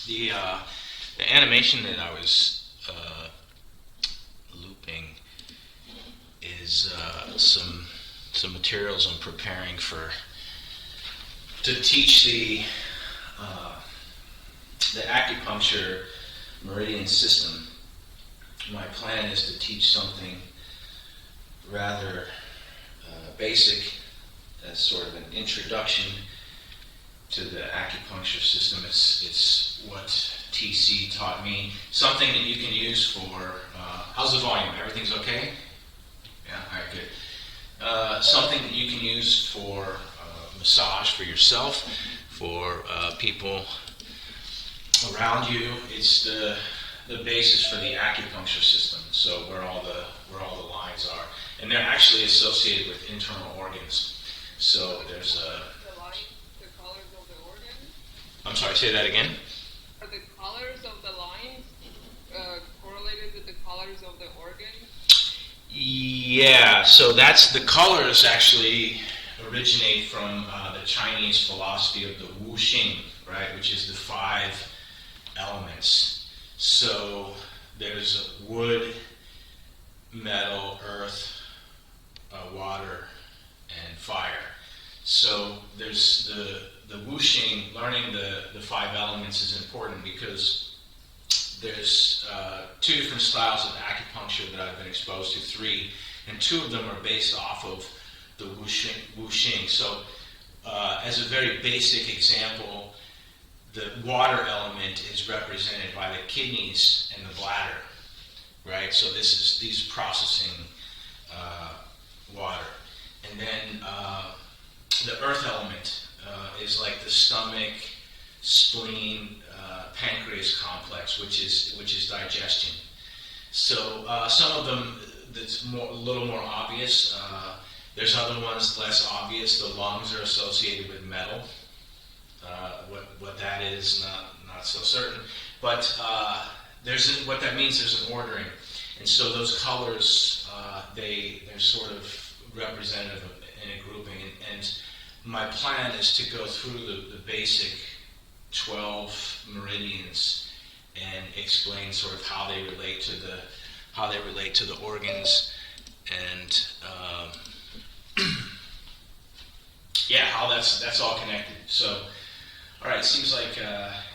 The animation that I was looping is some materials I'm preparing for to teach uh, the acupuncture meridian system. My plan is to teach something rather basic, as sort of an introduction to the acupuncture system. It's what TC taught me. Something that you can use for, how's the volume? Everything's okay? Yeah, all right, good. Something that you can use for massage for yourself, for people around you. It's the basis for the acupuncture system. So where all the lines are, and they're actually associated with internal organs. So there's the colors of the organs. I'm sorry, say that again. Are the colors of the lines correlated with the colors of the organs? Yeah, so that's the colors actually originate from the Chinese philosophy of the Wu Xing, right, which is the 5 elements. So there's wood, metal, earth, water, and fire. So there's the Wuxing. Learning the 5 elements is important because there's 2 different styles of acupuncture that I've been exposed to, 3, and 2 of them are based off of the Wuxing. So as a very basic example, the water element is represented by the kidneys and the bladder, right? So these processing water, and then the earth element is like the stomach, spleen, pancreas complex, which is digestion. So some of them that's a little more obvious. There's other ones less obvious. The lungs are associated with metal. What that is, not so certain. But what that means, there's an ordering. And so those colors, they're sort of representative in a grouping. And my plan is to go through the basic 12 meridians and explain sort of how they relate to the organs, and yeah, how that's all connected. So, all right, seems like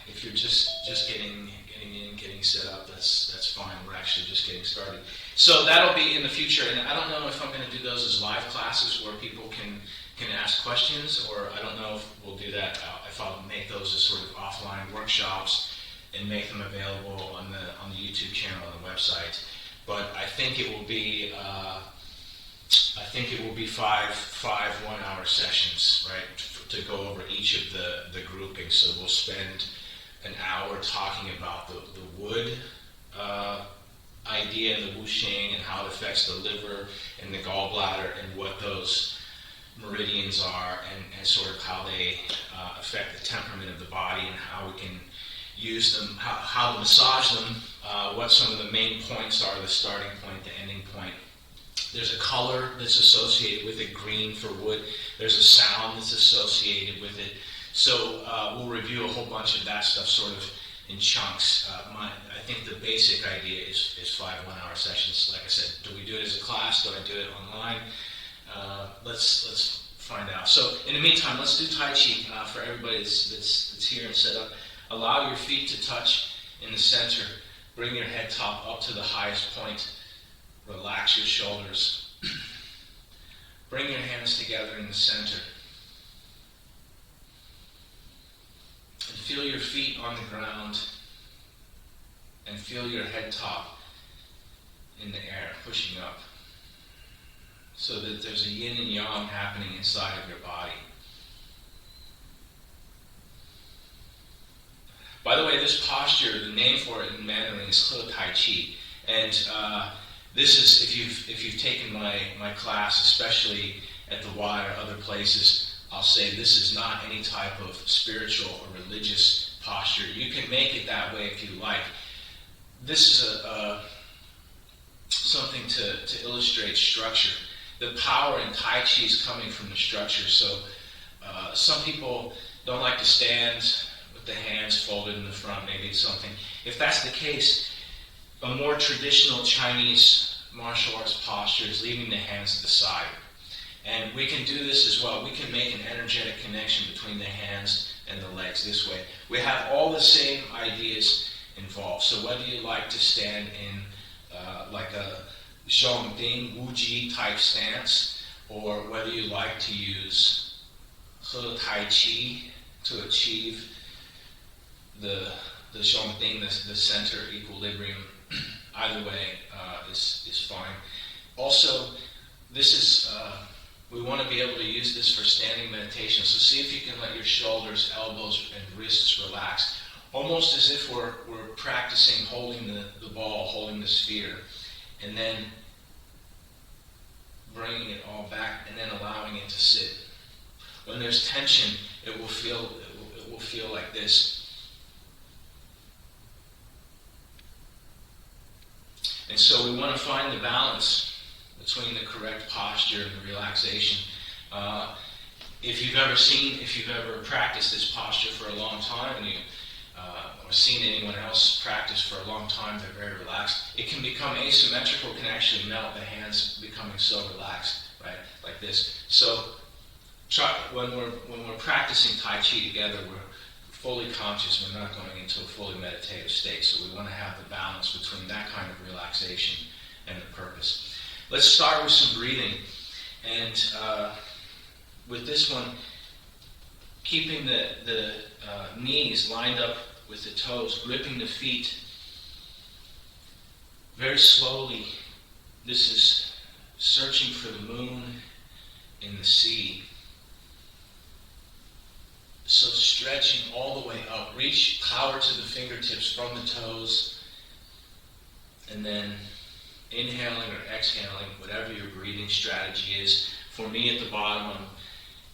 if you're just getting in, getting set up, that's fine. We're actually just getting started. So that'll be in the future, and I don't know if I'm going to do those as live classes where people can ask questions, or I don't know if we'll do that. If I'll make those as sort of offline workshops and make them available on the YouTube channel and the website. But I think it will be 5 1-hour sessions, right, to go over each of the groupings. So we'll spend an hour talking about the wood idea and the wuxing and how it affects the liver and the gallbladder and what those meridians are, and sort of how they affect the temperament of the body and how we can use them, how to massage them, what some of the main points are, the starting point, the ending point. There's a color that's associated with it, green for wood. There's a sound that's associated with it. So we'll review a whole bunch of that stuff sort of in chunks. I think the basic idea is 5 1-hour sessions. Like I said, do we do it as a class? Do I do it online? Let's find out. So in the meantime, let's do Tai Chi for everybody that's here and set up. Allow your feet to touch in the center. Bring your head top up to the highest point. Relax your shoulders. Bring your hands together in the center. And feel your feet on the ground. And feel your head top in the air, pushing up. So that there's a yin and yang happening inside of your body. By the way, this posture, the name for it in Mandarin is He Tai Chi. And this is, if you've taken my class, especially at the Y or other places, I'll say this is not any type of spiritual or religious posture. You can make it that way if you like. This is something to illustrate structure. The power in Tai Chi is coming from the structure. So some people don't like to stand with the hands folded in the front. Maybe it's something. If that's the case, a more traditional Chinese martial arts posture is leaving the hands to the side. And we can do this as well. We can make an energetic connection between the hands and the legs this way. We have all the same ideas involved. So whether you like to stand in like a Zhongding, Wuji type stance, or whether you like to use He Tai Chi to achieve the Zhongding, the center equilibrium, either way is fine. Also, this is we want to be able to use this for standing meditation. So see if you can let your shoulders, elbows, and wrists relax, almost as if we're practicing holding the ball, holding the sphere, and then bringing it all back, and then allowing it to sit. When there's tension, it will feel like this. And so we want to find the balance between the correct posture and the relaxation. If you've ever practiced this posture for a long time, and or seen anyone else practice for a long time, they're very relaxed. It can become asymmetrical, can actually melt, the hands becoming so relaxed, right, like this. So when we're practicing Tai Chi together, we're fully conscious. We're not going into a fully meditative state. So we want to have the balance between that kind of relaxation and the purpose. Let's start with some breathing. And with this one, keeping the knees lined up with the toes, gripping the feet very slowly. This is searching for the moon in the sea. So stretching all the way up. Reach power to the fingertips from the toes, and then inhaling or exhaling, whatever your breathing strategy is. For me at the bottom, I'm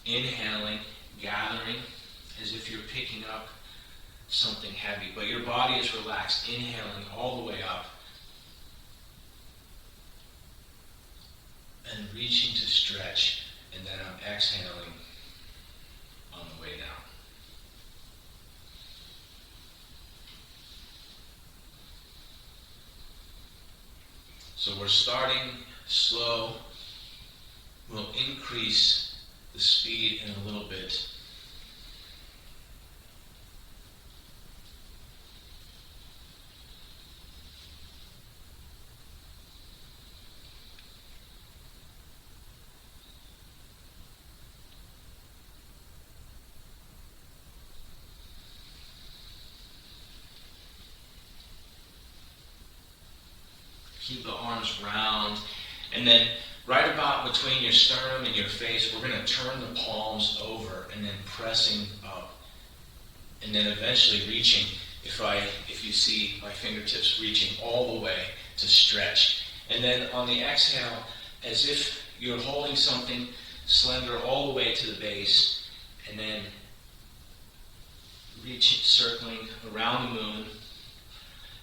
inhaling, gathering, as if you're picking up something heavy, but your body is relaxed, inhaling all the way up, and reaching to stretch, and then I'm exhaling on the way down. So we're starting slow. We'll increase the speed in a little bit. Keep the arms round, and then right about between your sternum and your face, we're going to turn the palms over and then pressing up, and then eventually reaching, if you see my fingertips reaching all the way to stretch. And then on the exhale, as if you're holding something slender all the way to the base, and then reaching, circling around the moon,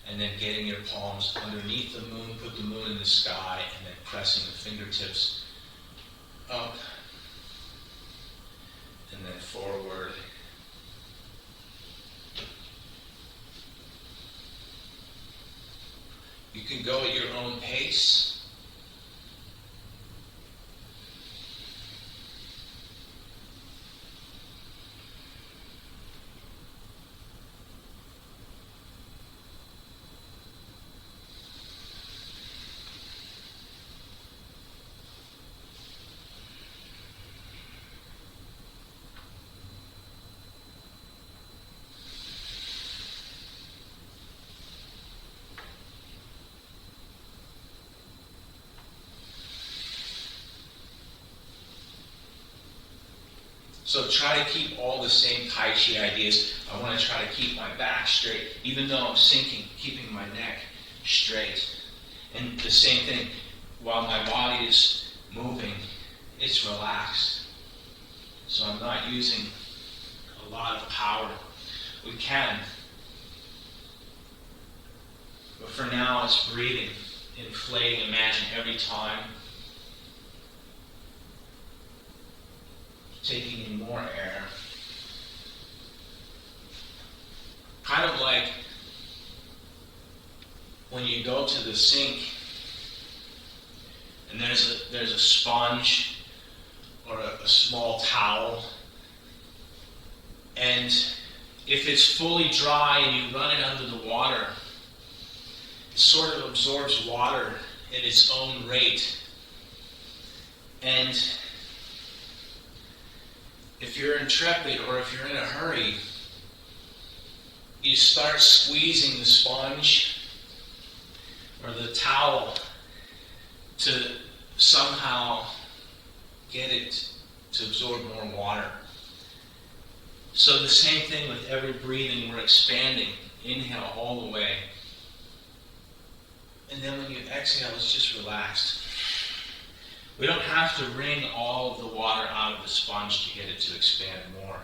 and then getting your palms underneath the moon, put the moon in the sky, and then pressing the fingertips up, and then forward. You can go at your own pace. So try to keep all the same Tai Chi ideas. I want to try to keep my back straight, even though I'm sinking, keeping my neck straight. And the same thing, while my body is moving, it's relaxed. So I'm not using a lot of power. We can. But for now, it's breathing, inflating. Imagine every time taking in more air. like when you go to the sink and there's a sponge or a small towel, and if it's fully dry and you run it under the water, it sort of absorbs water at its own rate. And if you're intrepid or if you're in a hurry, you start squeezing the sponge or the towel to somehow get it to absorb more water. So the same thing with every breathing, we're expanding. Inhale all the way. And then when you exhale, it's just relaxed. We don't have to wring all of the water out of the sponge to get it to expand more.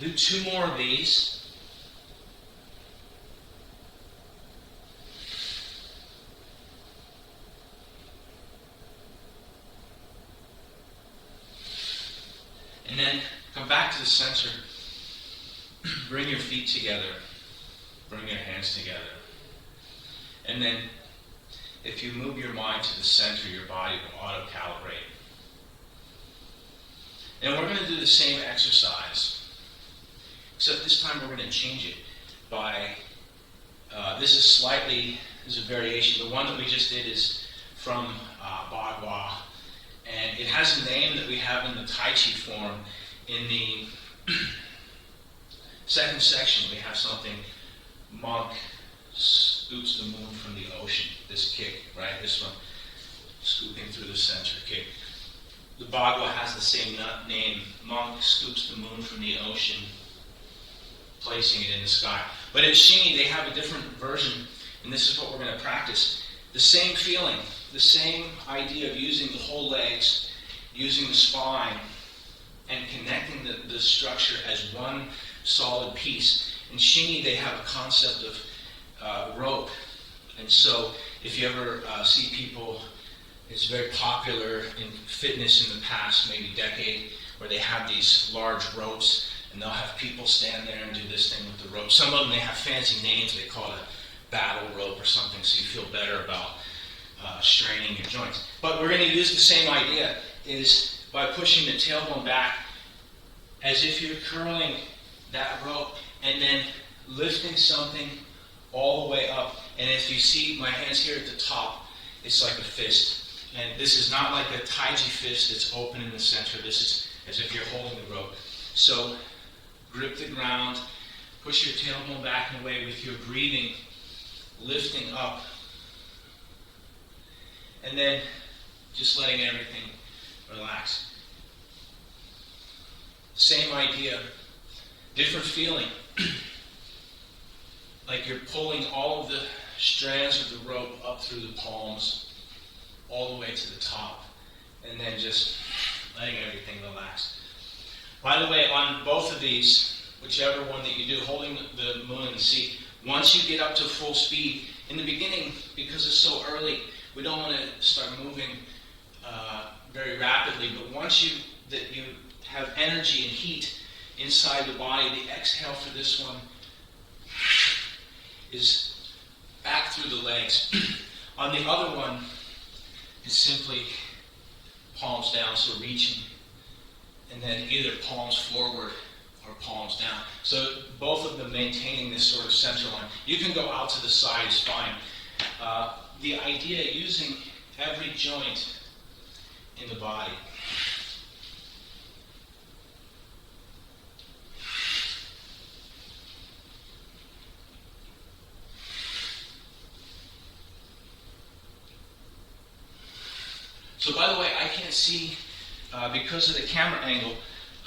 Do 2 more of these. And then come back to the center. Bring your feet together. Bring your hands together. And then if you move your mind to the center, your body will auto-calibrate. And we're going to do the same exercise. Except this time we're going to change it by, this is a variation. The one that we just did is from Bagua. And it has a name that we have in the Tai Chi form. In the second section, we have something, monk scoops the moon from the ocean. This kick, right? This one, scooping through the center kick. The Bagua has the same name, monk scoops the moon from the ocean, placing it in the sky. But in Xingyi, they have a different version, and this is what we're going to practice. The same feeling, the same idea of using the whole legs, using the spine, and connecting the structure as one solid piece. In Xingyi, they have a concept of rope. And so if you ever see people, it's very popular in fitness in the past, maybe decade, where they have these large ropes, and they'll have people stand there and do this thing with the rope. Some of them, they have fancy names. They call it a battle rope or something, so you feel better about straining your joints. But we're going to use the same idea, is by pushing the tailbone back as if you're curling that rope and then lifting something all the way up. And if you see my hands here at the top, it's like a fist. And this is not like a Taiji fist that's open in the center. This is as if you're holding the rope. So grip the ground, push your tailbone back and away with your breathing, lifting up. And then just letting everything relax. Same idea, different feeling. Like you're pulling all of the strands of the rope up through the palms, all the way to the top, and then just letting everything relax. By the way, on both of these, whichever one that you do, holding the moon and the sea, once you get up to full speed, in the beginning, because it's so early, we don't want to start moving very rapidly, but once you have energy and heat inside the body, the exhale for this one is back through the legs. On the other one, it's simply palms down, so reaching, and then either palms forward or palms down. So both of them maintaining this sort of center line. You can go out to the side, is fine. The idea using every joint in the body. So by the way, I can't see, because of the camera angle,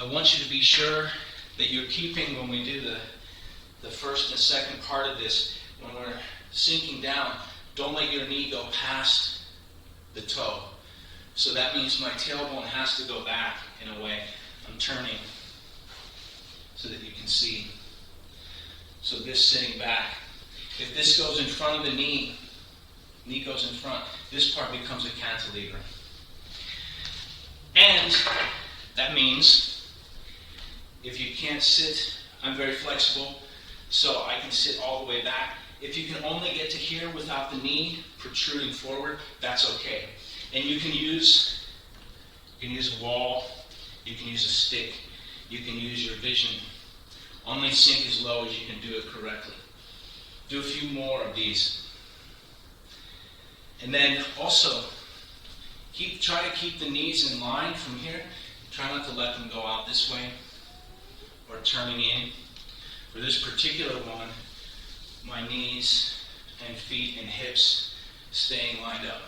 I want you to be sure that you're keeping, when we do the first and second part of this, when we're sinking down, don't let your knee go past the toe. So that means my tailbone has to go back in a way. I'm turning. so that you can see. So this sitting back. If this goes in front of the knee goes in front, this part becomes a cantilever. And that means if you can't sit, I'm very flexible, so I can sit all the way back. If you can only get to here without the knee protruding forward, that's okay. And you can use a wall, you can use a stick, you can use your vision. Only sink as low as you can do it correctly. Do a few more of these. And then also, try to keep the knees in line from here. Try not to let them go out this way or turning in. For this particular one, my knees and feet and hips staying lined up.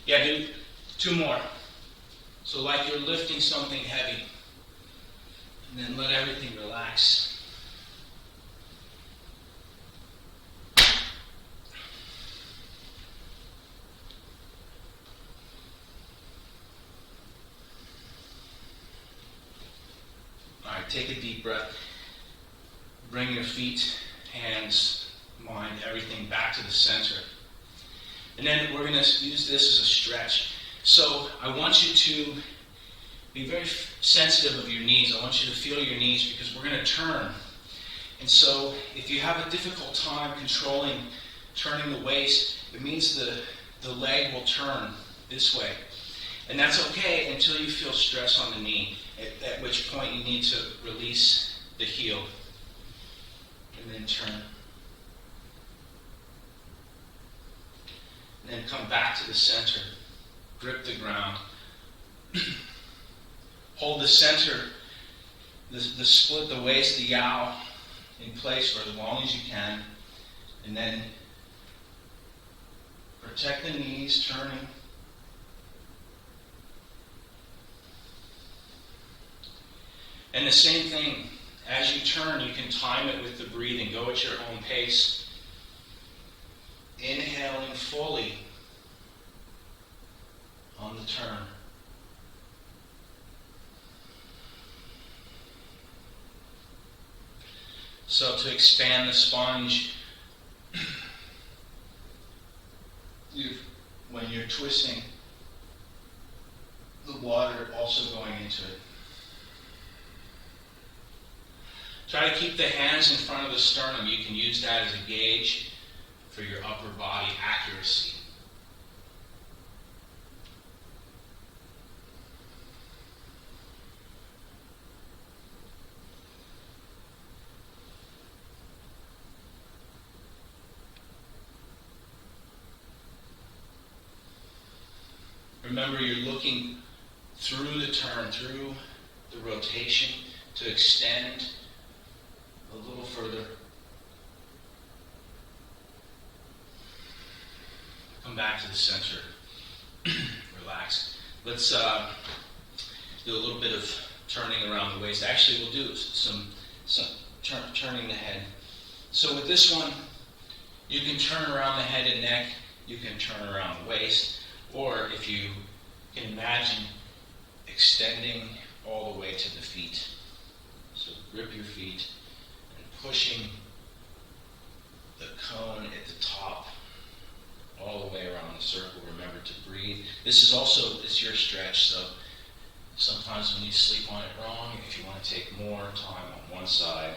Yeah, do 2 more. So like you're lifting something heavy, and then let everything relax. All right, take a deep breath. Bring your feet, hands, mind, everything back to the center. And then we're going to use this as a stretch. So I want you to be very sensitive of your knees. I want you to feel your knees because we're going to turn. And so if you have a difficult time turning the waist, it means the leg will turn this way. And that's okay until you feel stress on the knee, at which point you need to release the heel and then turn. And then come back to the center. Grip the ground. Hold the center, the split, the waist, the yow in place for as long as you can. And then protect the knees, turning. And the same thing, as you turn, you can time it with the breathing. Go at your own pace. Inhaling fully on the turn. So to expand the sponge, when you're twisting, the water also going into it. Try to keep the hands in front of the sternum. You can use that as a gauge for your upper body accuracy. Remember, you're looking through the turn, through the rotation to extend a little further. Come back to the center. Relax. Let's do a little bit of turning around the waist. Actually, we'll do some turning the head. So with this one, you can turn around the head and neck. You can turn around the waist. Or if you can imagine extending all the way to the feet. So grip your feet and pushing the cone at the top all the way around the circle. Remember to breathe. This is your stretch, so sometimes when you sleep on it wrong, if you want to take more time on one side,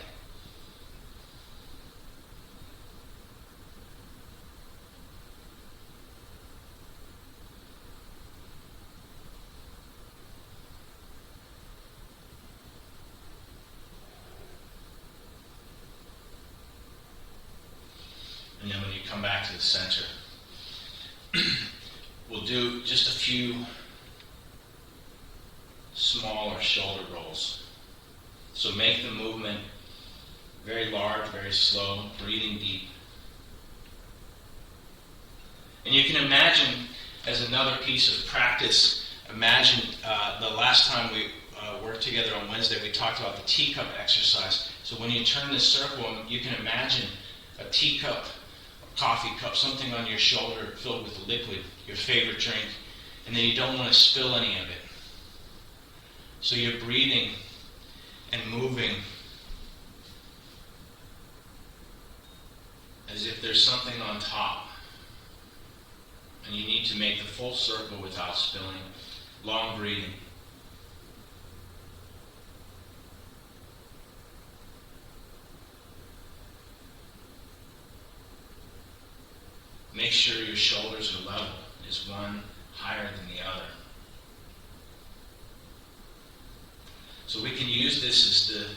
and then when you come back to the center, we'll do just a few smaller shoulder rolls. So make the movement very large, very slow, breathing deep. And you can imagine, as another piece of practice, imagine the last time we worked together on Wednesday, we talked about the teacup exercise. So when you turn this circle, you can imagine a teacup coffee cup, something on your shoulder filled with liquid, your favorite drink, and then you don't want to spill any of it. So you're breathing and moving as if there's something on top. And you need to make the full circle without spilling. Long breathing. Make sure your shoulders are level. Is one higher than the other? So we can use this as the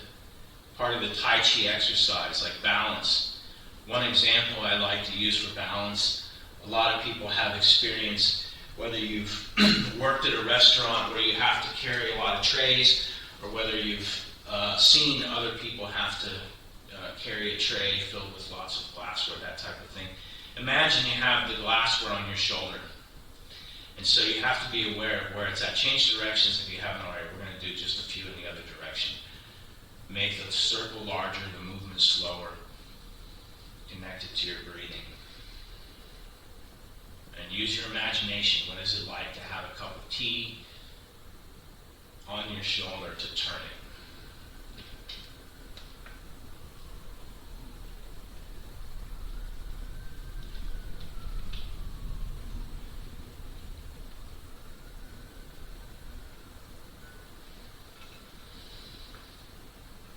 part of the Tai Chi exercise, like balance. One example I like to use for balance, a lot of people have experience, whether you've worked at a restaurant where you have to carry a lot of trays, or whether you've seen other people have to carry a tray filled with lots of glassware, that type of thing. Imagine you have the glassware on your shoulder. And so you have to be aware of where it's at. Change directions if you haven't already. We're going to do just a few in the other direction. Make the circle larger, the movement slower, connected to your breathing. And use your imagination. What is it like to have a cup of tea on your shoulder to turn it?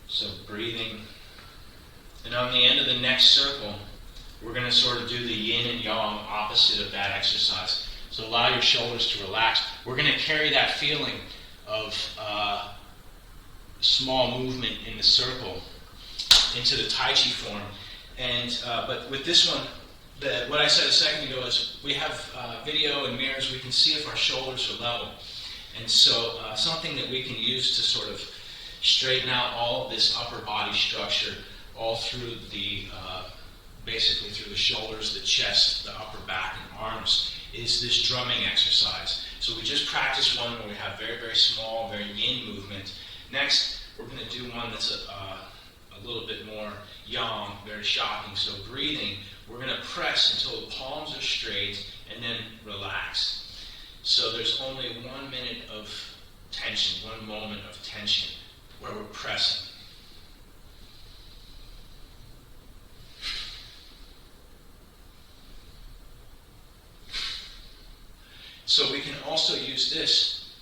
So breathing. And on the end of the next circle, we're going to sort of do the yin and yang opposite of that exercise. So allow your shoulders to relax. We're going to carry that feeling of small movement in the circle into the Tai Chi form. And but with this one, what I said a second ago is we have video and mirrors. We can see if our shoulders are level. And so something that we can use to sort of straighten out all of this upper body structure all through the, basically through the shoulders, the chest, the upper back, and arms, is this drumming exercise. So we just practiced one where we have very, very small, very yin movement. Next, we're going to do one that's a little bit more yang, very shocking. So breathing, we're going to press until the palms are straight and then relax. So there's only 1 minute of tension, 1 moment of tension, where we're pressing. So we can also use this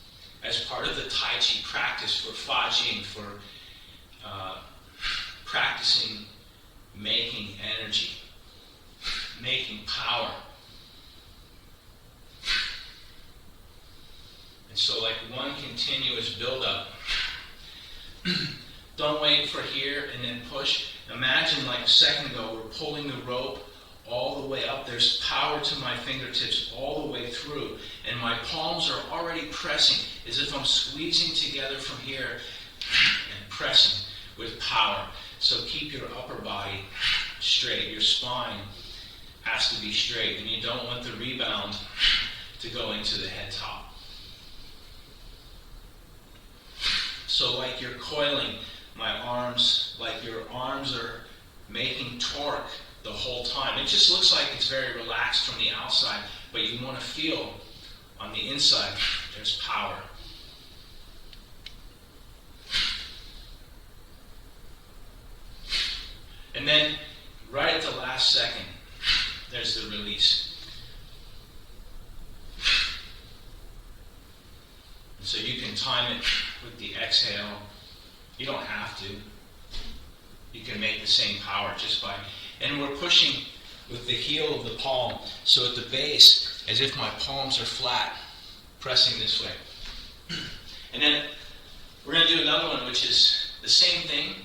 as part of the Tai Chi practice for Fa Jing, for practicing making energy, making power. And so like one continuous build-up. Don't wait for here and then push. Imagine like a second ago, we're pulling the rope all the way up. There's power to my fingertips all the way through. And my palms are already pressing as if I'm squeezing together from here and pressing with power. So keep your upper body straight. Your spine has to be straight. And you don't want the rebound to go into the head top. So like you're coiling my arms, like your arms are making torque the whole time. It just looks like it's very relaxed from the outside, but you want to feel on the inside there's power. And then right at the last second, there's the release. And so you can time it with the exhale. You don't have to. You can make the same power just by, and we're pushing with the heel of the palm. So at the base, as if my palms are flat, pressing this way. And then we're going to do another one, which is the same thing,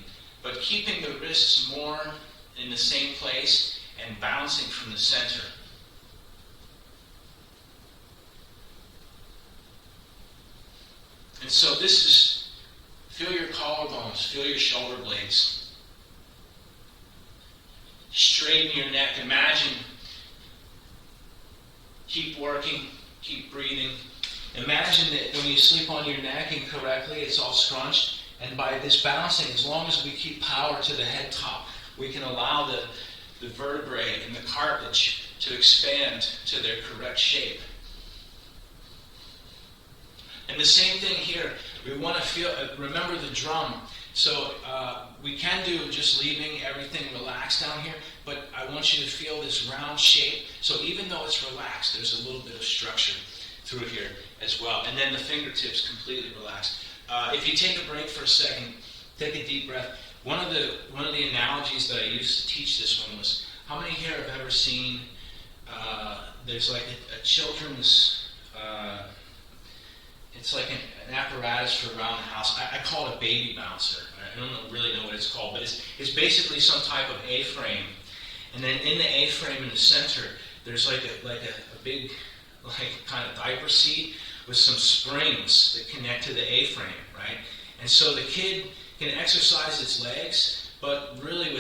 but keeping the wrists more in the same place and bouncing from the center. And so this is, feel your collarbones, feel your shoulder blades. Straighten your neck. Imagine, keep working, keep breathing. Imagine that when you sleep on your neck incorrectly, it's all scrunched. And by this bouncing, as long as we keep power to the head top, we can allow the vertebrae and the cartilage to expand to their correct shape. And the same thing here. We want to feel, remember the drum. So we can do just leaving everything relaxed down here, but I want you to feel this round shape. So even though it's relaxed, there's a little bit of structure through here as well. And then the fingertips completely relaxed. If you take a break for a second, take a deep breath. One of the analogies that I used to teach this one was, how many here have ever seen, there's like a children's, it's like an apparatus for around the house. I call it a baby bouncer. I don't really know what it's called, but it's basically some type of A-frame. And then in the A-frame in the center, there's like a big kind of diaper seat with some springs that connect to the A-frame, right? And so the kid can exercise its legs, but really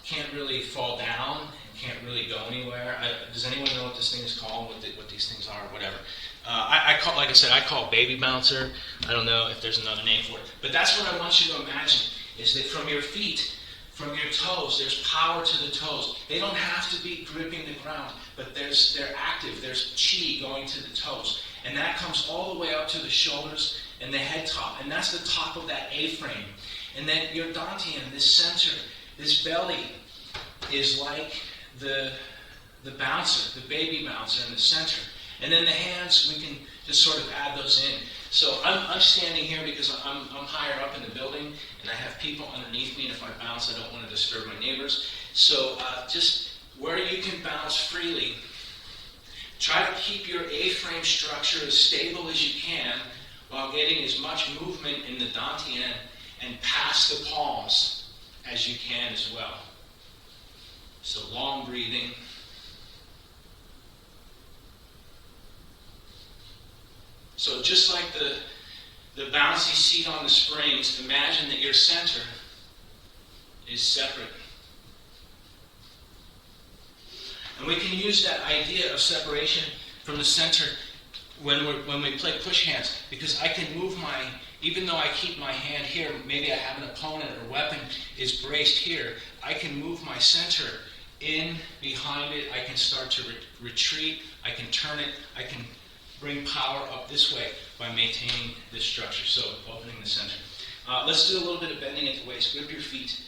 can't really fall down and can't really go anywhere. Does anyone know what this thing is called? What these things are, or whatever? I call baby bouncer. I don't know if there's another name for it. But that's what I want you to imagine, is that from your feet, from your toes, there's power to the toes. They don't have to be gripping the ground, but they're active. There's chi going to the toes. And that comes all the way up to the shoulders and the head top. And that's the top of that A-frame. And then your dantian, this center, this belly, is like the bouncer, the baby bouncer in the center. And then the hands, we can just sort of add those in. So I'm standing here because I'm higher up in the building, and I have people underneath me, and if I bounce, I don't want to disturb my neighbors. So just where you can bounce freely, try to keep your A-frame structure as stable as you can while getting as much movement in the dantian and past the palms as you can as well. So long breathing. So just like the bouncy seat on the springs, imagine that your center is separate. And we can use that idea of separation from the center when we play push hands, because I can move even though I keep my hand here, maybe I have an opponent or weapon is braced here, I can move my center in behind it. I can start to retreat. I can turn it. I can bring power up this way by maintaining this structure. So opening the center. Let's do a little bit of bending at the waist. Grip your feet.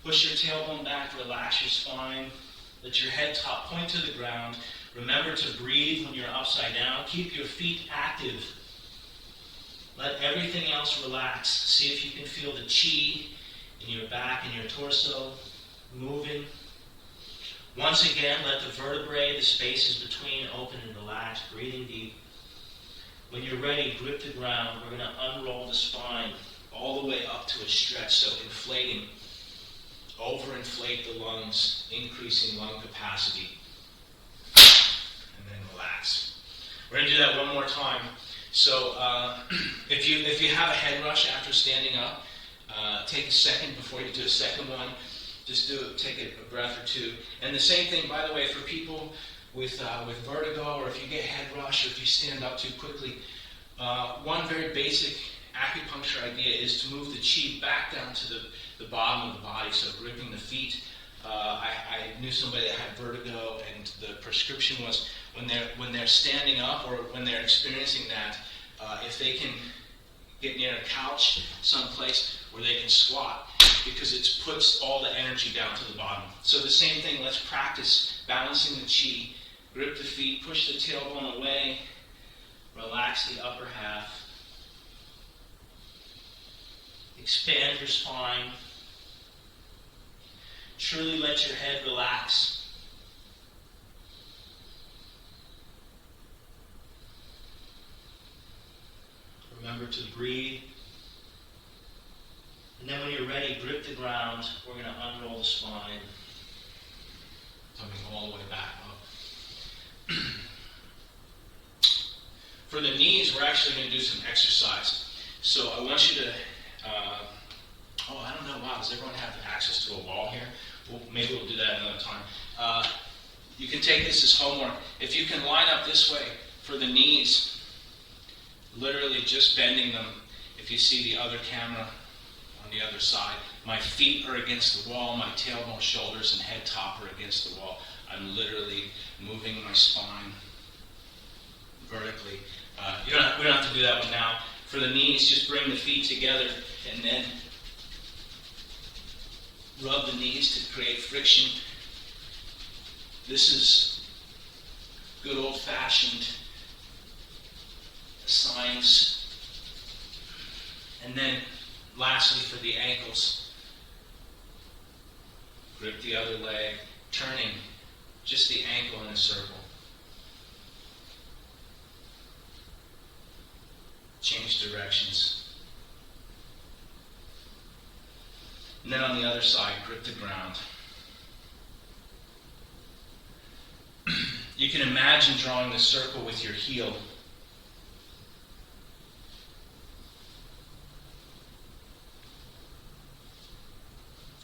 Push your tailbone back. Relax your spine. Let your head top point to the ground. Remember to breathe when you're upside down. Keep your feet active. Let everything else relax. See if you can feel the chi in your back and your torso moving. Once again, let the vertebrae, the spaces between, open and relax, breathing deep. When you're ready, grip the ground. We're going to unroll the spine all the way up to a stretch, so inflating. Overinflate the lungs, increasing lung capacity. And then relax. We're going to do that one more time. So if you have a head rush after standing up, take a second before you do a second one. Just take a breath or two. And the same thing, by the way, for people with vertigo, or if you get head rush, or if you stand up too quickly, one very basic acupuncture idea is to move the chi back down to the bottom of the body, so gripping the feet. I knew somebody that had vertigo, and the prescription was when they're standing up or when they're experiencing that, if they can get near a couch someplace where they can squat, because it puts all the energy down to the bottom. So the same thing, let's practice balancing the chi. Grip the feet, push the tailbone away, relax the upper half. Expand your spine. Truly let your head relax. Remember to breathe. And then when you're ready, grip the ground. We're going to unroll the spine, coming all the way back up. For the knees, we're actually going to do some exercise. So I want you to, I don't know, wow, does everyone have access to a wall here? Well, maybe we'll do that another time. You can take this as homework. If you can line up this way for the knees, literally just bending them. If you see the other camera on the other side, My feet are against the wall, my tailbone, shoulders, and head top are against the wall. I'm literally moving my spine vertically. We don't have to do that one now. For the knees, just bring the feet together and then rub the knees to create friction. This is good old-fashioned science. And then lastly, for the ankles, grip the other leg, turning just the ankle in a circle. Change directions. And then on the other side, grip the ground. You can imagine drawing the circle with your heel.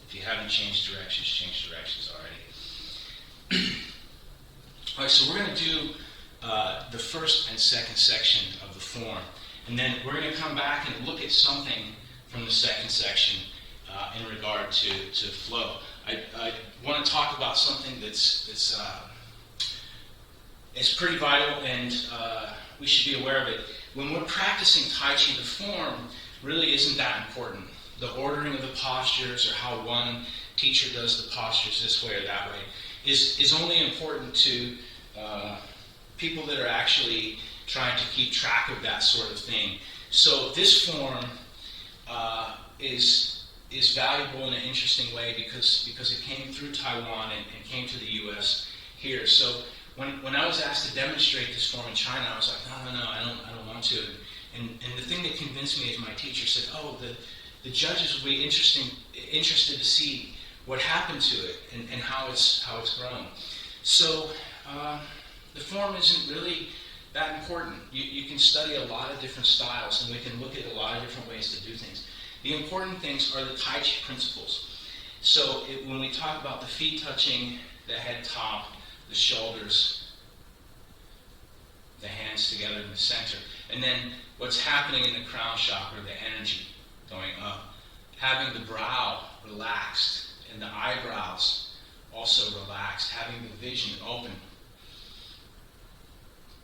If you haven't changed directions, change directions already. All right, so we're going to do the first and second section of the form. And then we're going to come back and look at something from the second section in regard to flow. I want to talk about something that's it's pretty vital, and we should be aware of it. When we're practicing Tai Chi, the form really isn't that important. The ordering of the postures, or how one teacher does the postures this way or that way, is only important to people that are actually trying to keep track of that sort of thing. So this form is valuable in an interesting way because it came through Taiwan and came to the U.S. here. So when I was asked to demonstrate this form in China, I was like, no, I don't want to. And the thing that convinced me is my teacher said, the judges will be interested to see what happened to it and how it's grown. So the form isn't really that important. You can study a lot of different styles, and we can look at a lot of different ways to do things. The important things are the Tai Chi principles. So when we talk about the feet touching the head top, the shoulders, the hands together in the center, and then what's happening in the crown chakra, the energy going up, having the brow relaxed and the eyebrows also relaxed, having the vision open.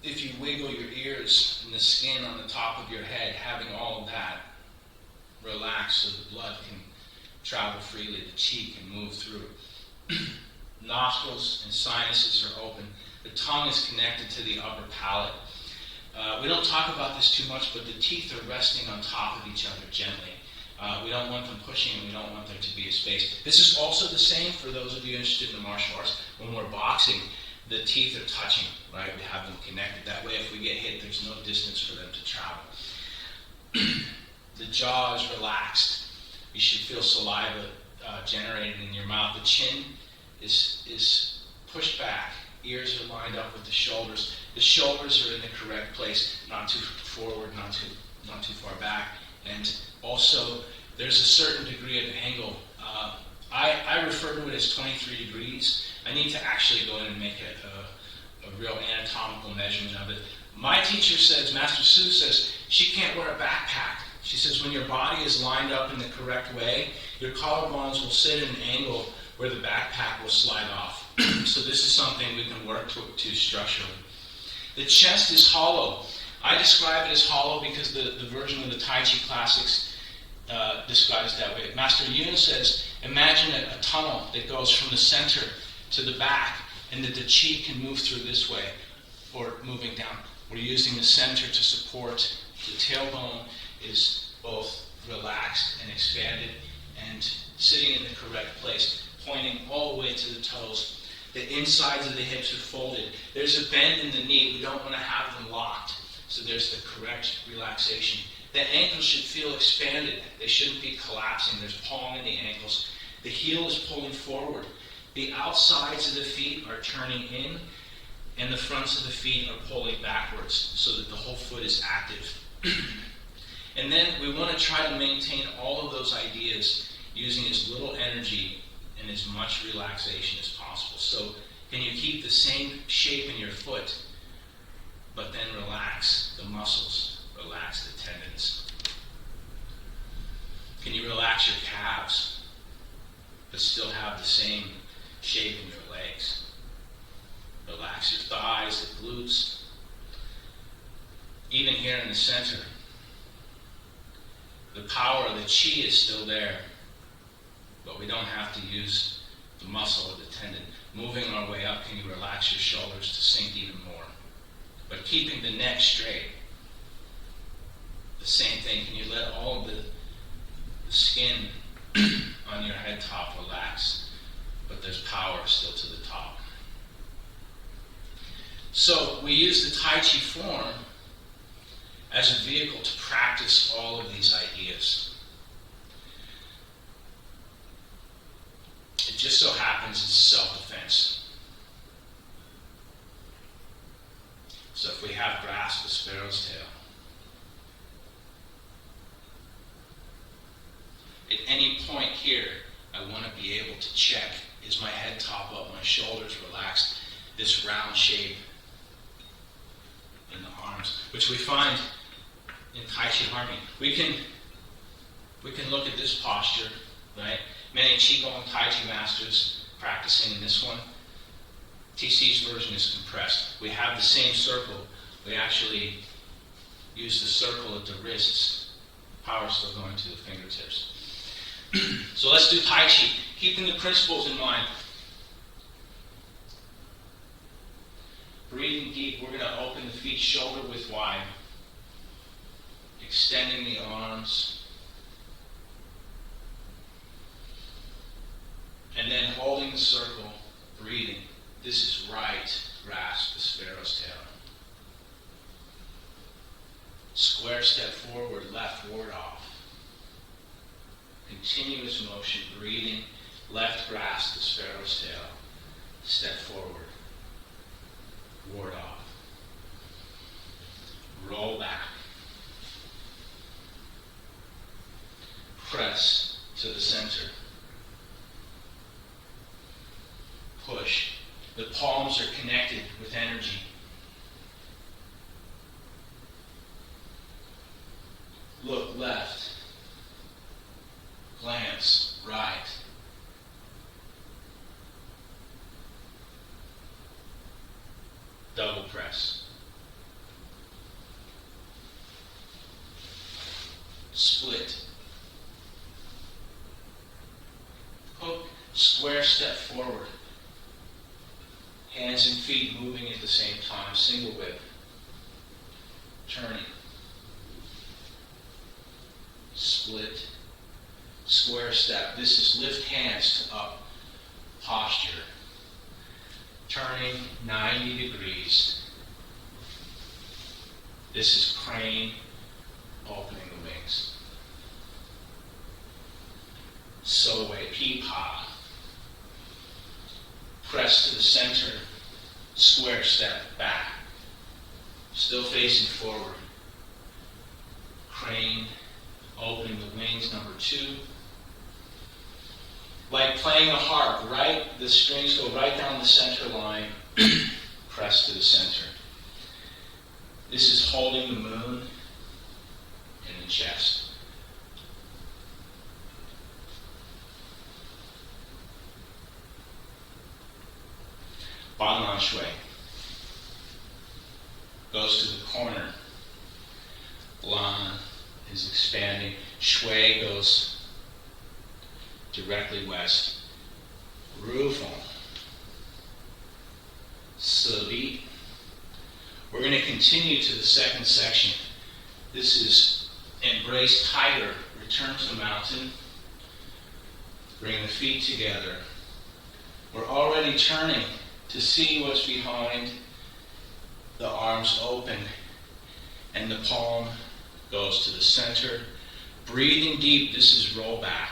If you wiggle your ears and the skin on the top of your head, having all of that relaxed so the blood can travel freely, the chi can move through. Nostrils and sinuses are open. The tongue is connected to the upper palate. We don't talk about this too much, but the teeth are resting on top of each other gently. We don't want them pushing, and we don't want there to be a space. This is also the same for those of you interested in the martial arts. When we're boxing, the teeth are touching, right? We have them connected. That way, if we get hit, there's no distance for them to travel. The jaw is relaxed. You should feel saliva generated in your mouth. The chin is pushed back. Ears are lined up with the shoulders. The shoulders are in the correct place, not too forward, not too far back. And also, there's a certain degree of angle. I refer to it as 23 degrees. I need to actually go in and make a real anatomical measurement of it. My teacher says, Master Su says, she can't wear a backpack. She says when your body is lined up in the correct way, your collarbones will sit at an angle where the backpack will slide off. So this is something we can work to structurally. The chest is hollow. I describe it as hollow because the version of the Tai Chi Classics describes it that way. Master Yun says, imagine a tunnel that goes from the center to the back, and that the chi can move through this way, or moving down. We're using the center to support. The tailbone is both relaxed and expanded and sitting in the correct place, pointing all the way to the toes. The insides of the hips are folded. There's a bend in the knee. We don't want to have them locked. So there's the correct relaxation. The ankles should feel expanded. They shouldn't be collapsing. There's palm in the ankles. The heel is pulling forward. The outsides of the feet are turning in, and the fronts of the feet are pulling backwards so that the whole foot is active. And then we want to try to maintain all of those ideas using as little energy and as much relaxation as possible. So can you keep the same shape in your foot, but then relax the muscles, relax the tendons? Can you relax your calves? but still have the same shape in your legs. Relax your thighs, the glutes. Even here in the center, the power of the chi is still there, but we don't have to use the muscle or the tendon. Moving our way up, can you relax your shoulders to sink even more? But keeping the neck straight. The same thing, can you let all of the skin on your head top relax, but there's power still to the top. So we use the Tai Chi form as a vehicle to practice all of these ideas. It just so happens it's self-defense. So if we have grasp, the sparrow's tail, at any point here, I want to be able to check, is my head top up, my shoulders relaxed, this round shape in the arms, which we find in Tai Chi Harmony. We can look at this posture, right? Many Qigong Tai Chi masters practicing in this one. TC's version is compressed. We have the same circle. We actually use the circle at the wrists. Power still going to the fingertips. So let's do Tai Chi, keeping the principles in mind. Breathing deep, we're going to open the feet shoulder width wide. Extending the arms. And then holding the circle, breathing. This is right, grasp the sparrow's tail. Square step forward, left ward off. Continuous motion, breathing, left grasp the sparrow's tail. Step forward, ward off. Roll back. Press to the center. Push. The palms are connected with energy. Look left. Glance right. Double press. Split. Hook, square step forward. Hands and feet moving at the same time. Single whip. Turning. Split. Square step. This is lift hands to up posture. Turning 90 degrees. This is crane, opening the wings. So wei pi pa. Press to the center, square step back. Still facing forward. Crane, opening the wings, number 2. Like playing a harp, right? The strings go right down the center line. Press to the center. This is holding the moon in the chest. Ban Lan Shui goes to the corner. Lan is expanding. Shui goes directly west. Rufeng. Sili. We're going to continue to the second section. This is embrace tiger. Return to the mountain. Bring the feet together. We're already turning to see what's behind. The arms open. And the palm goes to the center. Breathing deep. This is roll back.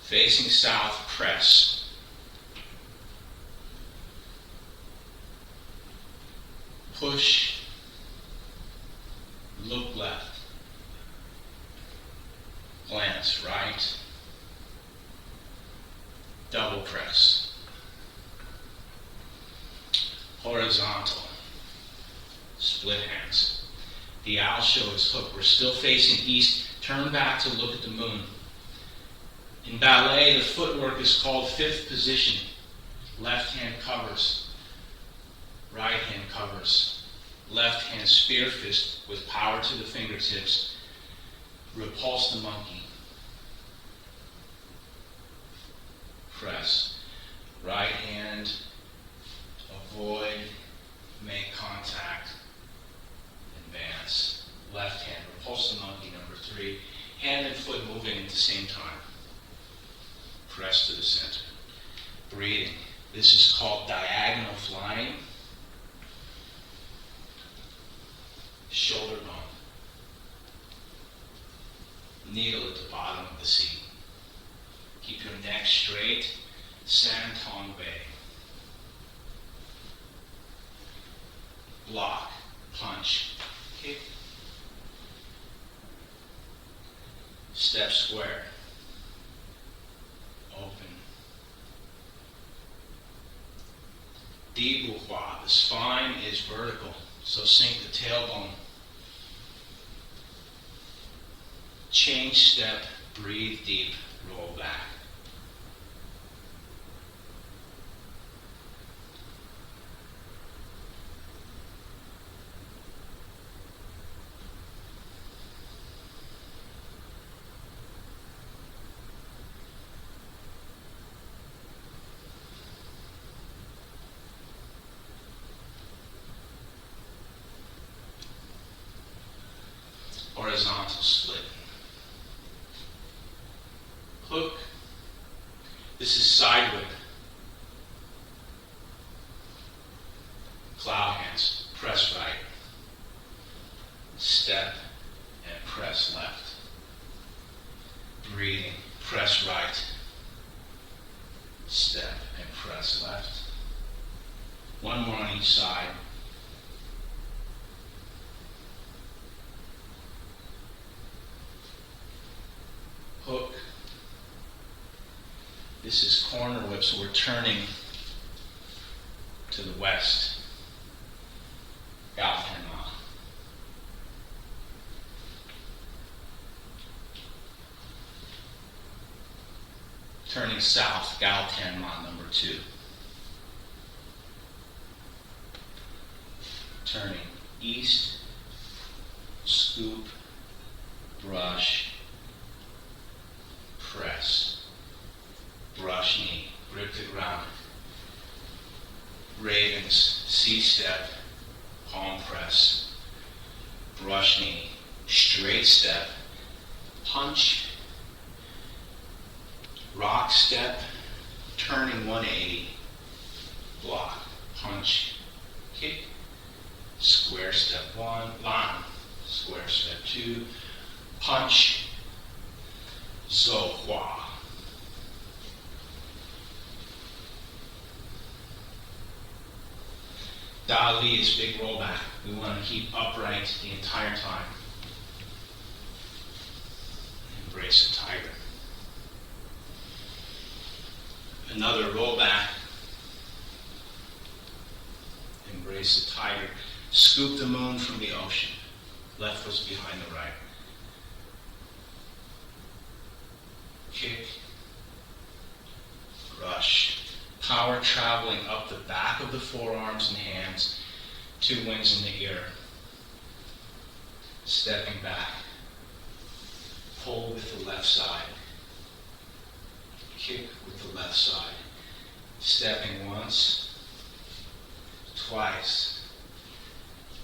Facing south, press. Push. Look left. Glance right. Double press. Horizontal. Split hands. The owl show is hooked. We're still facing east. Turn back to look at the moon. In ballet, the footwork is called fifth position. Left hand covers. Right hand covers. Left hand spear fist with power to the fingertips. Repulse the monkey. Press. Right hand. Avoid. Make contact. Advance. Left hand. Repulse the monkey, number 3. Hand and foot moving at the same time. Press to the center. Breathing. This is called diagonal flying. Shoulder bone. Needle at the bottom of the seat. Keep your neck straight. San Tong Bei. Block. Punch. Kick. Step square. Open. Di Bu Hua. The spine is vertical, so sink the tailbone. Change step, breathe deep, roll back. Horizontal split. Hook. This is side whip. Plow hands. Press right. Step and press left. Breathing. Press right. Step and press left. One more on each side. Hook. This is corner whip, so we're turning to the west. Gao Tian Ma. Turning south, Gao Tian Ma, number 2. Turning east, scoop, brush, press. Brush knee, grip the ground. Ravens, C-step, palm press. Brush knee, straight step, punch. Rock step, turning 180. Block, punch, kick. Square step 1, lan. Square step 2, punch. Zhou Hua. Da Li is big rollback. We want to keep upright the entire time. Embrace a tiger. Another rollback. Embrace a tiger. Scoop the moon from the ocean. Left foot's behind the right. Kick. Rush. Power traveling up the back of the forearms and hands, 2 wings in the ear. Stepping back. Pull with the left side. Kick with the left side. Stepping once, twice,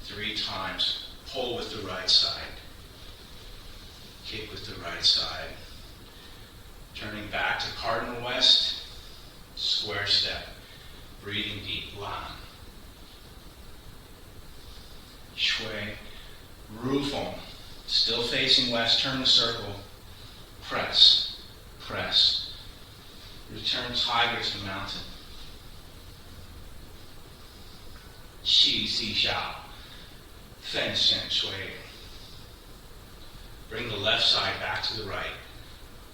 3 times. Pull with the right side. Kick with the right side. Turning back to Cardinal West. Square step, breathing deep, lan. Shui, Rufeng, still facing west, turn the circle, press, press. Return tiger to mountain. Qi Si Xiao, Fen Shen Shui. Bring the left side back to the right,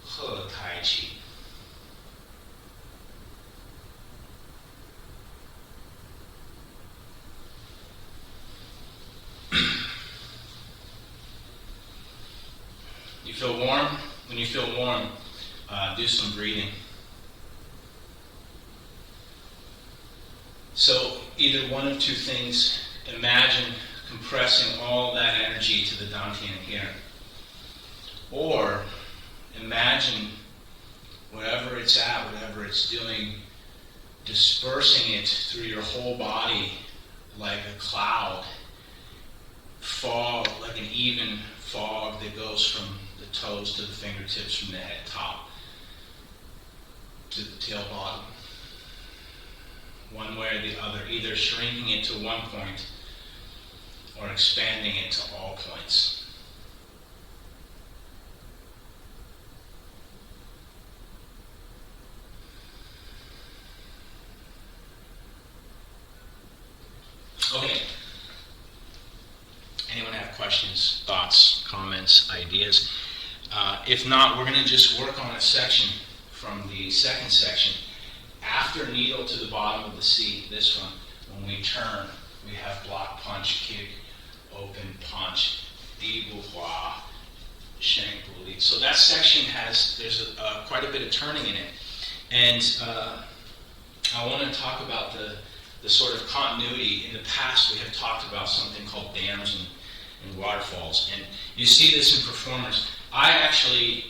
He Tai Qi. You feel feel warm, do some breathing. So either one of two things. Imagine compressing all that energy to the Dantian here. Or imagine whatever it's at, whatever it's doing, dispersing it through your whole body like a cloud, fog, like an even fog that goes from the toes to the fingertips, from the head top to the tail bottom. One way or the other, either shrinking it to one point or expanding it to all points. Okay. Anyone have questions, thoughts, comments, ideas? If not, we're going to just work on a section from the second section. After needle to the bottom of the C, this one, when we turn, we have block, punch, kick, open, punch, di bu hua, shank bu li. So that section there's quite a bit of turning in it. And I want to talk about the sort of continuity. In the past, we have talked about something called dams and waterfalls. And you see this in performers. I actually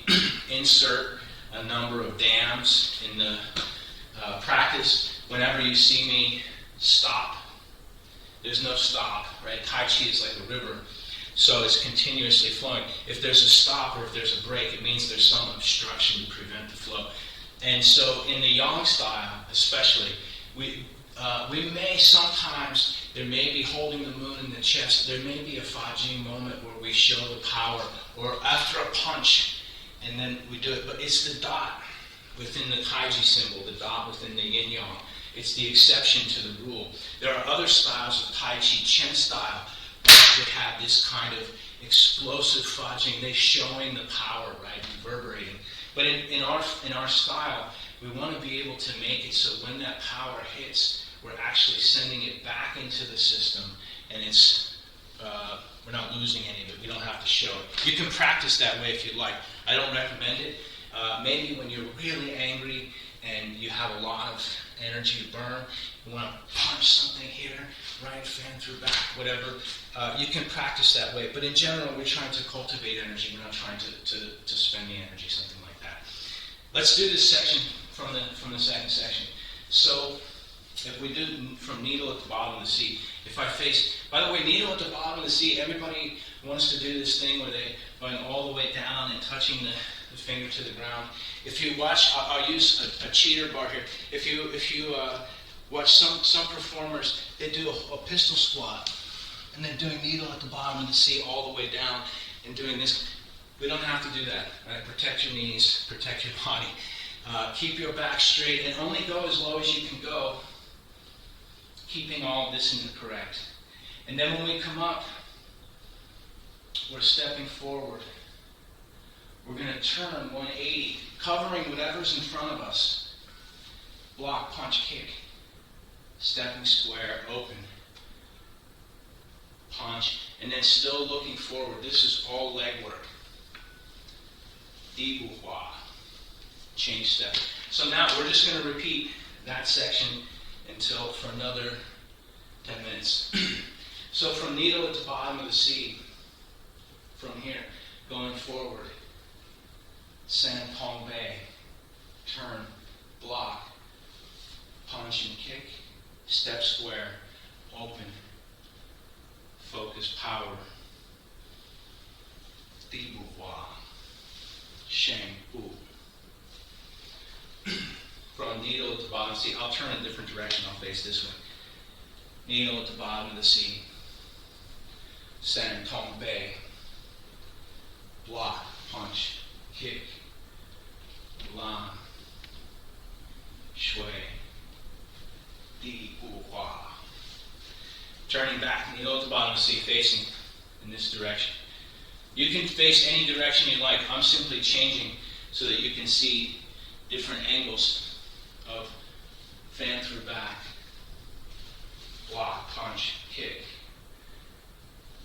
insert a number of dams in the practice. Whenever you see me stop, there's no stop, right? Tai Chi is like a river, so it's continuously flowing. If there's a stop or if there's a break, it means there's some obstruction to prevent the flow. And so in the Yang style, especially, we may sometimes, there may be holding the moon in the chest, there may be a Fa Jing moment where we show the power, or after a punch, and then we do it. But it's the dot within the Taiji symbol, the dot within the yin yang. It's the exception to the rule. There are other styles of Tai Chi, Chen style, that have this kind of explosive Fa Jing, they showing the power, right, reverberating. But in our style, we want to be able to make it so when that power hits, we're actually sending it back into the system, and it's we're not losing any of it. We don't have to show it. You can practice that way if you'd like. I don't recommend it. Maybe when you're really angry and you have a lot of energy to burn, you want to punch something here, right, fan through back, whatever. You can practice that way. But in general, we're trying to cultivate energy. We're not trying to spend the energy, something like that. Let's do this section from the second section. So if we do from needle at the bottom of the C, if I face, by the way, needle at the bottom of the C, everybody wants to do this thing where they going all the way down and touching the finger to the ground. If you watch, I'll use a cheater bar here. If you watch some performers, they do a pistol squat, and they're doing needle at the bottom of the C all the way down and doing this. We don't have to do that. Right? Protect your knees, protect your body. Keep your back straight, and only go as low as you can go, keeping all of this in the correct. And then when we come up, we're stepping forward. We're going to turn 180, covering whatever's in front of us. Block, punch, kick. Stepping square, open. Punch, and then still looking forward. This is all leg work. Di bu hua. Change step. So now we're just going to repeat that section for another 10 minutes. So from needle at the bottom of the C, from here, going forward, San Tong Bei, turn, block, punch and kick, step square, open, focus, power, Di bu hua, Sheng bu. From needle at the bottom of the C, I'll turn in a different direction, I'll face this way. Needle at the bottom of the C, San Tong Bei, block, punch, kick, lan, shui, di bu hua. Turning back, needle at the bottom of the C, facing in this direction. You can face any direction you like. I'm simply changing so that you can see different angles of fan through back, block, punch, kick,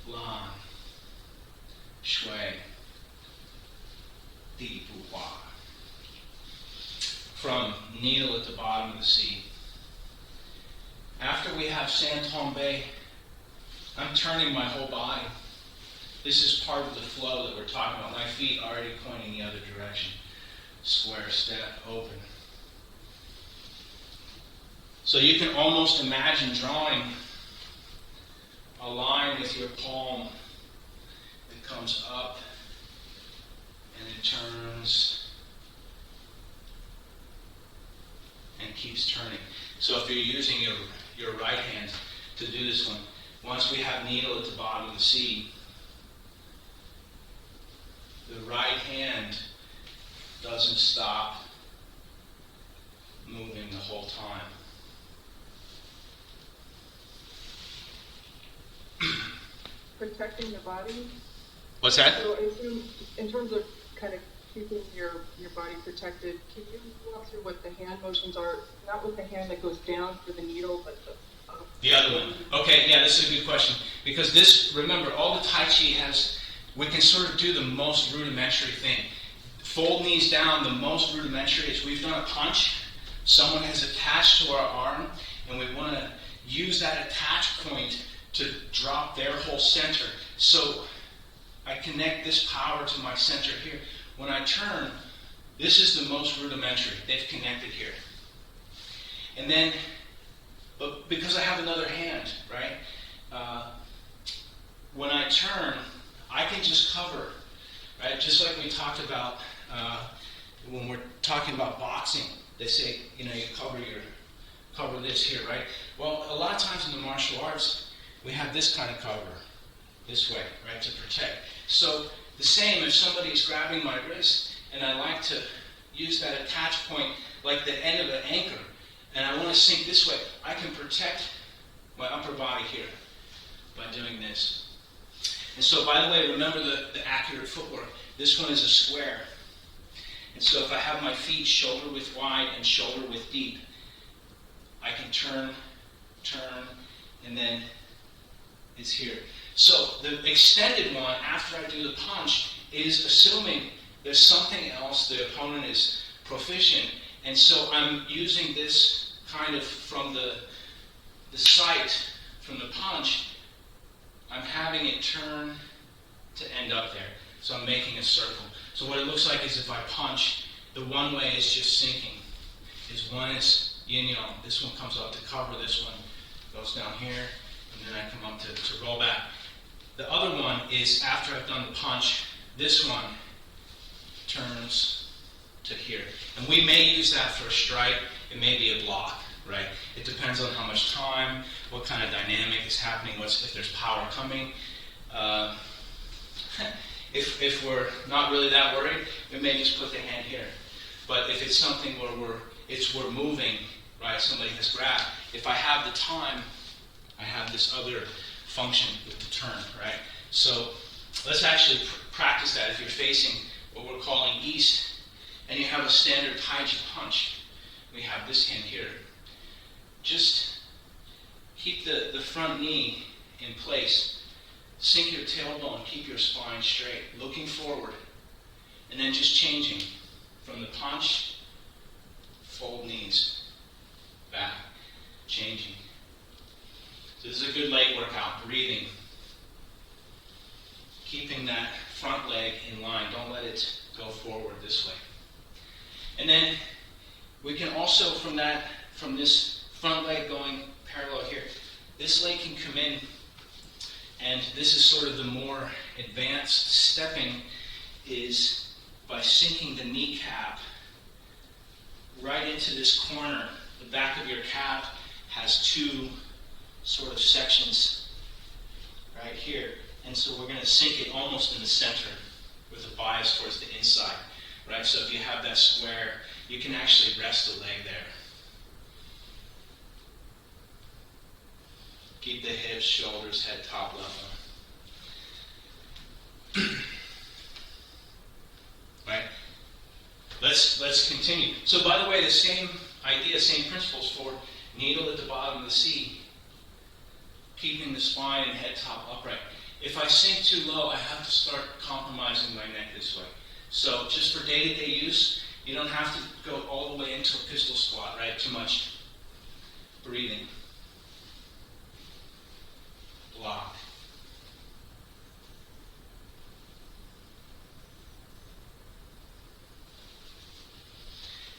lan, shui, di pouvoir. From needle at the bottom of the sea. After we have San Tombe, I'm turning my whole body. This is part of the flow that we're talking about. My feet already pointing the other direction. Square step, open. So you can almost imagine drawing a line with your palm that comes up and it turns and keeps turning. So if you're using your right hand to do this one, once we have needle at the bottom of the sea, the right hand doesn't stop moving the whole time. Protecting the body. What's that? So in terms of kind of keeping your body protected, can you walk through what the hand motions are? Not with the hand that goes down for the needle, but the other one. Okay, yeah, this is a good question. Because this, remember, all the Tai Chi has, we can sort of do the most rudimentary thing. Fold knees down, the most rudimentary is we've done a punch. Someone has attached to our arm, and we want to use that attach point to drop their whole center. So I connect this power to my center here. When I turn, this is the most rudimentary. They've connected here. And then, but because I have another hand, right? When I turn, I can just cover, right? Just like we talked about when we're talking about boxing. They say, you cover this here, right? Well, a lot of times in the martial arts, we have this kind of cover, this way, right, to protect. So the same, if somebody's grabbing my wrist, and I like to use that attach point like the end of an anchor, and I want to sink this way, I can protect my upper body here by doing this. And so, by the way, remember the accurate footwork. This one is a square. And so if I have my feet shoulder width wide and shoulder width deep, I can turn, and then it's here. So the extended one, after I do the punch, is assuming there's something else, the opponent is proficient, and so I'm using this kind of from the sight, from the punch, I'm having it turn to end up there. So I'm making a circle. So what it looks like is if I punch, the one way is just sinking. One is yin-yang. This one comes up to cover, this one goes down here, and then I come up to roll back. The other one is after I've done the punch, this one turns to here. And we may use that for a strike. It may be a block, right? It depends on how much time, what kind of dynamic is happening, if there's power coming. If we're not really that worried, we may just put the hand here. But if it's something where we're moving, right? Somebody has grabbed. If I have the time, I have this other function with the turn, right? So let's actually practice that. If you're facing what we're calling east, and you have a standard Tai Chi punch, we have this hand here. Just keep the front knee in place. Sink your tailbone, keep your spine straight, looking forward, and then just changing from the punch, fold knees, back, changing. So this is a good leg workout, breathing, keeping that front leg in line. Don't let it go forward this way. And then we can also, from this front leg going parallel here, this leg can come in. And this is sort of the more advanced stepping, is by sinking the kneecap right into this corner. The back of your calf has two sort of sections right here. And so we're going to sink it almost in the center with a bias towards the inside, right? So if you have that square, you can actually rest the leg there. Keep the hips, shoulders, head top level. Right? Let's continue. So by the way, the same idea, same principles for needle at the bottom of the sea, keeping the spine and head top upright. If I sink too low, I have to start compromising my neck this way. So just for day-to-day use, you don't have to go all the way into a pistol squat, right? Too much breathing. Block.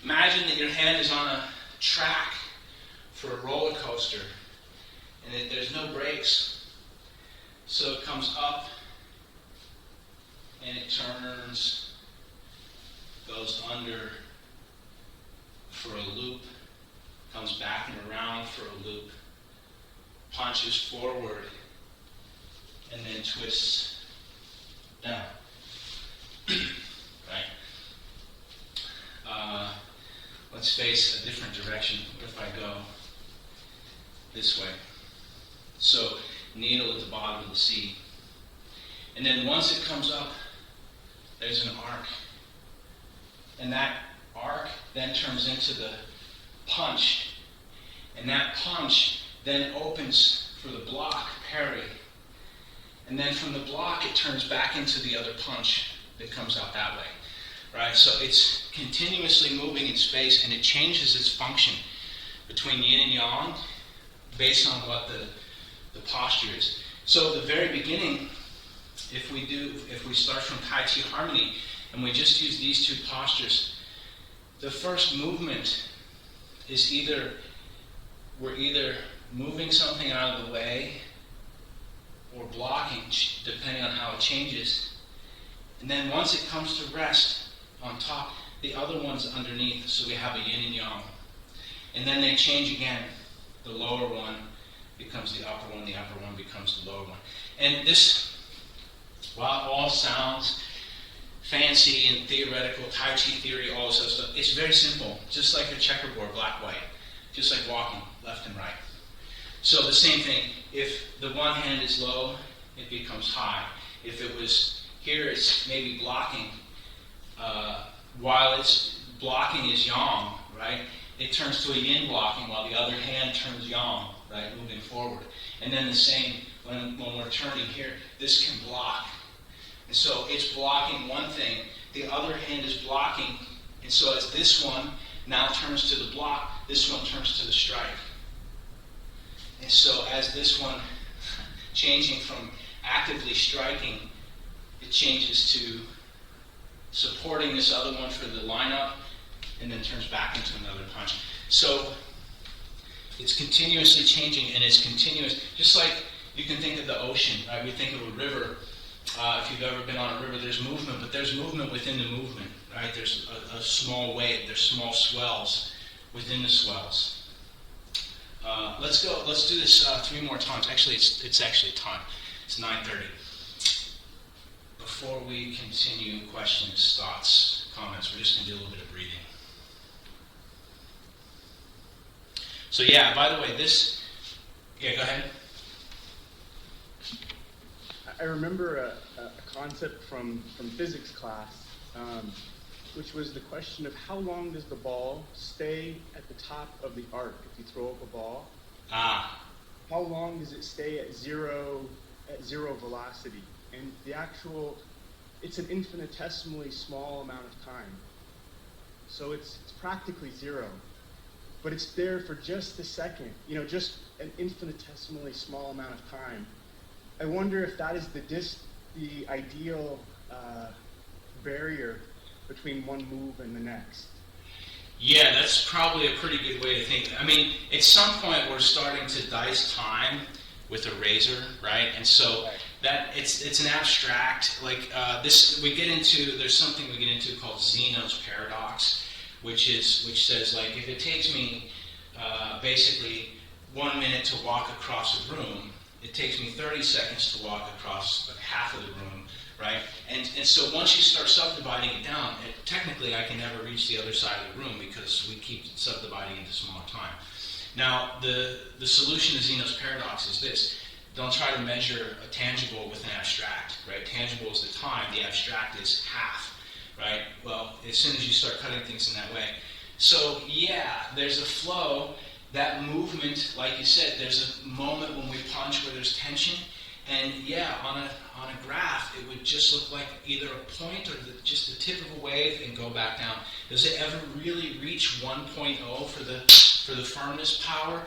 Imagine that your hand is on a track for a roller coaster and that there's no brakes. So it comes up and it turns, goes under for a loop, comes back and around for a loop, punches forward, and then twists down. Right? Let's face a different direction. What if I go this way? So, needle at the bottom of the C. And then once it comes up, there's an arc. And that arc then turns into the punch. And that punch then opens for the block, parry. And then from the block, it turns back into the other punch that comes out that way. Right? So it's continuously moving in space, and it changes its function between yin and yang based on what the posture is. So at the very beginning, if we start from Tai Chi Harmony and we just use these two postures, the first movement is we're either moving something out of the way or blocking, depending on how it changes. And then once it comes to rest on top, the other one's underneath, so we have a yin and yang. And then they change again. The lower one becomes the upper one becomes the lower one. And this, while it all sounds fancy and theoretical, Tai Chi theory, all this other stuff, it's very simple. Just like a checkerboard, black-white. Just like walking, left and right. So the same thing, if the one hand is low, it becomes high. If it was here, it's maybe blocking. While it's blocking is yang, right? It turns to a yin blocking while the other hand turns yang, right? Moving forward. And then the same when we're turning here, this can block. And so it's blocking one thing, the other hand is blocking, and so as this one now turns to the block, this one turns to the strike. And so as this one changing from actively striking, it changes to supporting this other one for the lineup, and then turns back into another punch. So it's continuously changing, and it's continuous. Just like you can think of the ocean, right? We think of a river. If you've ever been on a river, there's movement, but there's movement within the movement, right? There's a small wave. There's small swells within the swells. Let's do this 3 more times. Actually, it's actually time. It's 9:30. Before we continue, questions, thoughts, comments, we're just going to do a little bit of breathing. So yeah, by the way, yeah, go ahead. I remember a concept from physics class, which was the question of how long does the ball stay at the top of the arc if you throw up a ball? How long does it stay at zero velocity? And it's an infinitesimally small amount of time. So it's practically zero. But it's there for just a second, just an infinitesimally small amount of time. I wonder if that is the ideal barrier between one move and the next. Yeah, that's probably a pretty good way to think. I mean, at some point we're starting to dice time with a razor, right? And so that it's an abstract, like there's something we get into called Zeno's paradox, which says, like, if it takes me basically 1 minute to walk across a room, it takes me 30 seconds to walk across half of the room, right? And so once you start subdividing it down, technically I can never reach the other side of the room because we keep subdividing into smaller time. Now, the solution to Zeno's paradox is this. Don't try to measure a tangible with an abstract, right? Tangible is the time, the abstract is half, right? Well, as soon as you start cutting things in that way. So, yeah, there's a flow. That movement, like you said, there's a moment when we punch where there's tension, And yeah, on a graph, it would just look like either a point or just the tip of a wave and go back down. Does it ever really reach 1.0 for the firmness power?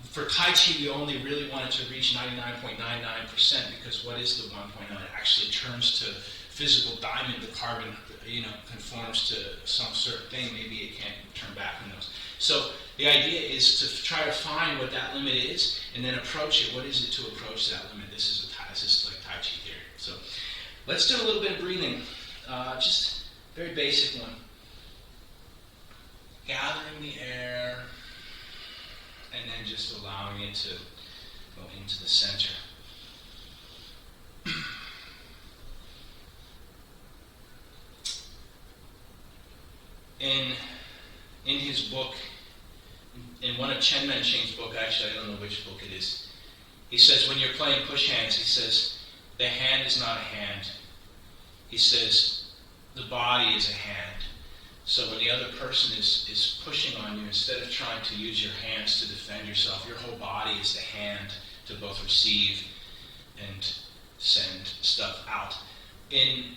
For Tai Chi, we only really want it to reach 99.99% because what is the 1.0? It actually turns to physical diamond. The carbon, conforms to some certain thing. Maybe it can't turn back. Who knows? So the idea is to try to find what that limit is and then approach it. What is it to approach that limit? This is like Tai Chi theory. So let's do a little bit of breathing. Just very basic one. Gathering the air and then just allowing it to go into the center. In his book, in one of Chen Menching's book, actually I don't know which book it is, he says when you're playing push hands, he says the hand is not a hand. He says the body is a hand. So when the other person is pushing on you, instead of trying to use your hands to defend yourself, your whole body is the hand to both receive and send stuff out. In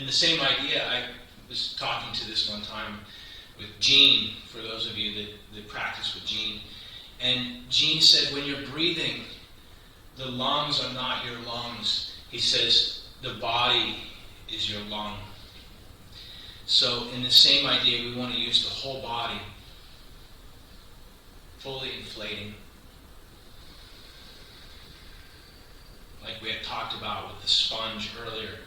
the same idea, I was talking to this one time with Gene, for those of you that practice with Gene. And Gene said, when you're breathing, the lungs are not your lungs. He says, the body is your lung. So in the same idea, we want to use the whole body, fully inflating. Like we had talked about with the sponge earlier.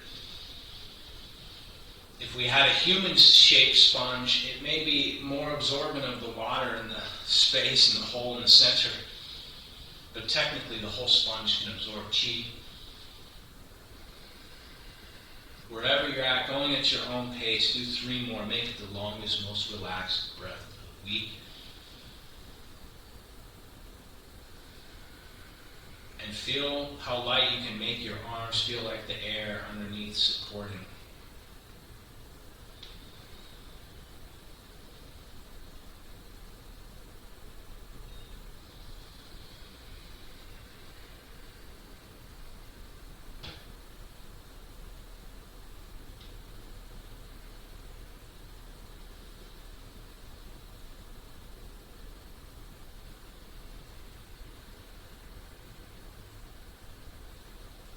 If we had a human-shaped sponge, it may be more absorbent of the water in the space and the hole in the center. But technically, the whole sponge can absorb chi. Wherever you're at, going at your own pace, do 3 more. Make it the longest, most relaxed breath of the week. And feel how light you can make your arms feel like the air underneath supporting.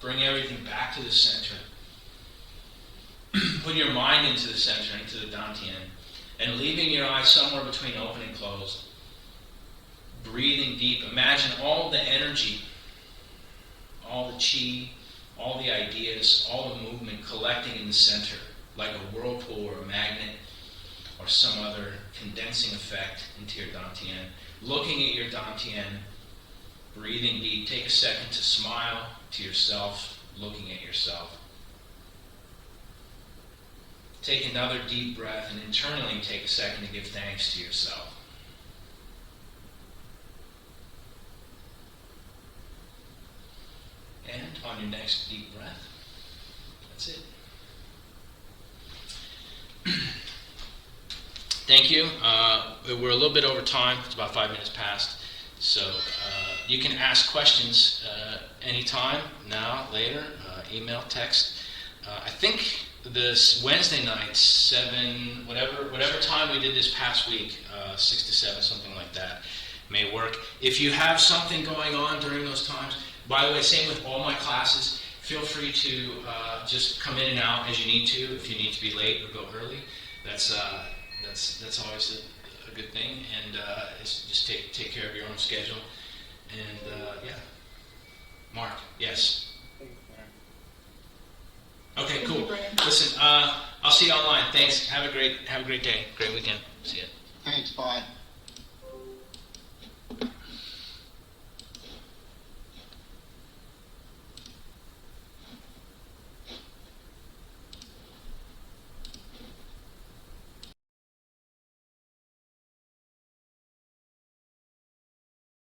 Bring everything back to the center. Put your mind into the center, into the Dantian, and leaving your eyes somewhere between open and closed. Breathing deep. Imagine all the energy, all the chi, all the ideas, all the movement collecting in the center, like a whirlpool or a magnet or some other condensing effect into your Dantian. Looking at your Dantian, breathing deep. Take a second to smile to yourself, looking at yourself. Take another deep breath and internally take a second to give thanks to yourself. And on your next deep breath, that's it. Thank you. We're a little bit over time. It's about 5 minutes past. So you can ask questions anytime, now, later, email, text. I think this Wednesday night, 7, whatever time we did this past week, 6 to 7, something like that, may work. If you have something going on during those times, by the way, same with all my classes, feel free to just come in and out as you need to. If you need to be late or go early, that's always a good thing. And just take care of your own schedule. And yeah, Mark, yes. Okay, cool. Listen, I'll see you online. Thanks. Have a great day. Great weekend. See ya. Thanks, bye.